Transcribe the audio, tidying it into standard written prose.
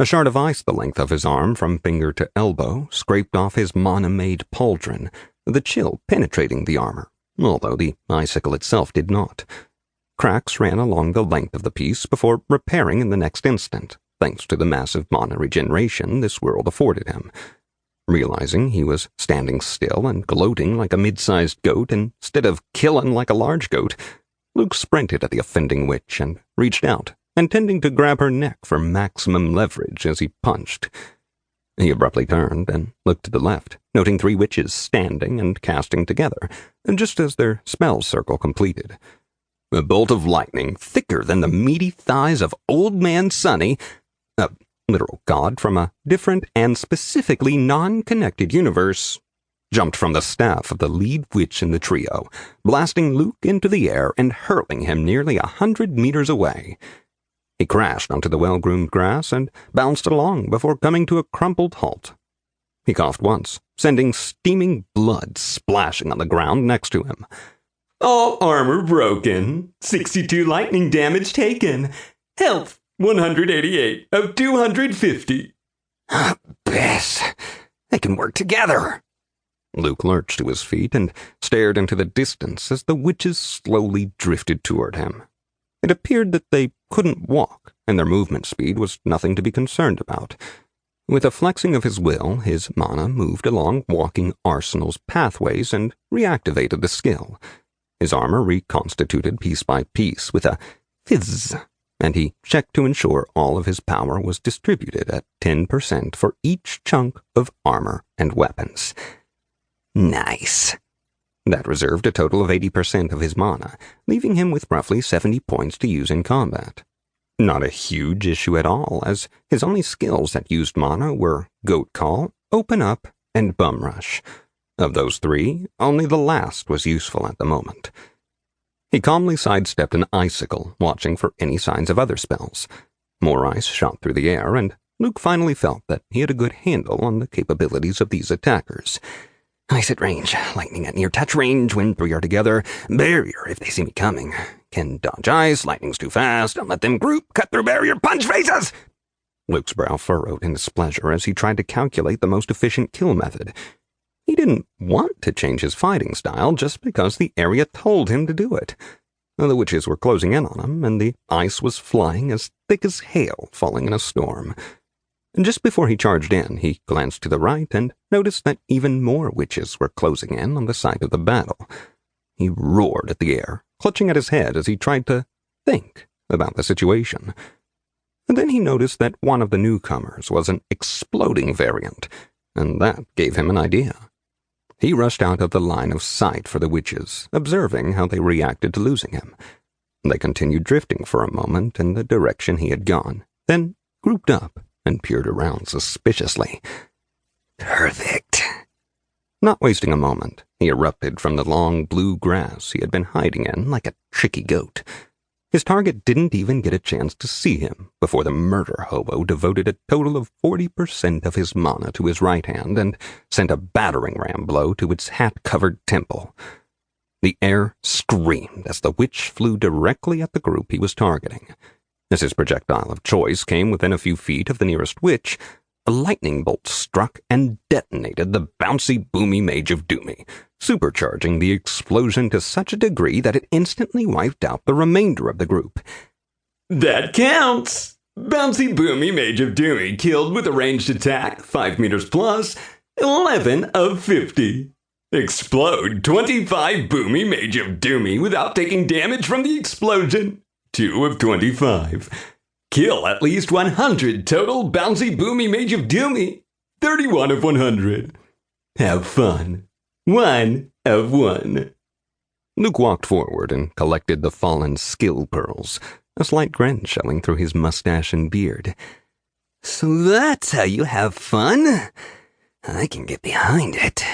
A shard of ice the length of his arm from finger to elbow scraped off his mana-made pauldron, the chill penetrating the armor, although the icicle itself did not. Cracks ran along the length of the piece before repairing in the next instant, thanks to the massive mana regeneration this world afforded him. Realizing he was standing still and gloating like a mid-sized goat instead of killing like a large goat, Luke sprinted at the offending witch and reached out, intending to grab her neck for maximum leverage as he punched. He abruptly turned and looked to the left, noting 3 witches standing and casting together, just as their spell circle completed. A bolt of lightning, thicker than the meaty thighs of Old Man Sunny, a literal god from a different and specifically non-connected universe, jumped from the staff of the lead witch in the trio, blasting Luke into the air and hurling him nearly 100 meters away. He crashed onto the well-groomed grass and bounced along before coming to a crumpled halt. He coughed once, sending steaming blood splashing on the ground next to him. All armor broken. 62 lightning damage taken. Health 188 of 250. Bess, they can work together. Luke lurched to his feet and stared into the distance as the witches slowly drifted toward him. It appeared that they couldn't walk, and their movement speed was nothing to be concerned about. With a flexing of his will, his mana moved along walking arsenal's pathways and reactivated the skill. His armor reconstituted piece by piece with a fizz, and he checked to ensure all of his power was distributed at 10% for each chunk of armor and weapons. Nice. That reserved a total of 80% of his mana, leaving him with roughly 70 points to use in combat. Not a huge issue at all, as his only skills that used mana were Goat Call, Open Up, and Bum Rush. Of those 3, only the last was useful at the moment. He calmly sidestepped an icicle, watching for any signs of other spells. More ice shot through the air, and Luke finally felt that he had a good handle on the capabilities of these attackers. Ice at range, lightning at near-touch range when 3 are together, barrier if they see me coming. Can dodge ice, lightning's too fast, don't let them group, cut through barrier, punch faces! Luke's brow furrowed in displeasure as he tried to calculate the most efficient kill method. He didn't want to change his fighting style just because the area told him to do it. The witches were closing in on him, and the ice was flying as thick as hail falling in a storm. Just before he charged in, he glanced to the right and noticed that even more witches were closing in on the site of the battle. He roared at the air, clutching at his head as he tried to think about the situation. And then he noticed that one of the newcomers was an exploding variant, and that gave him an idea. He rushed out of the line of sight for the witches, observing how they reacted to losing him. They continued drifting for a moment in the direction he had gone, then grouped up and peered around suspiciously. Perfect. Not wasting a moment, he erupted from the long blue grass he had been hiding in like a tricky goat. His target didn't even get a chance to see him before the Murderhobo devoted a total of 40% of his mana to his right hand and sent a battering ram blow to its hat-covered temple. The air screamed as the witch flew directly at the group he was targeting. As his projectile of choice came within a few feet of the nearest witch, a lightning bolt struck and detonated the bouncy, boomy Mage of Doomy, supercharging the explosion to such a degree that it instantly wiped out the remainder of the group. That counts! Bouncy, boomy Mage of Doomy killed with a ranged attack, 5 meters plus, 11 of 50. Explode 25 boomy Mage of Doomy without taking damage from the explosion, 2 of 25. Kill at least 100 total bouncy boomy Mage of Doomy, 31 of 100. Have fun. 1 of 1. Luke walked forward and collected the fallen skill pearls, a slight grin showing through his mustache and beard. So that's how you have fun? I can get behind it.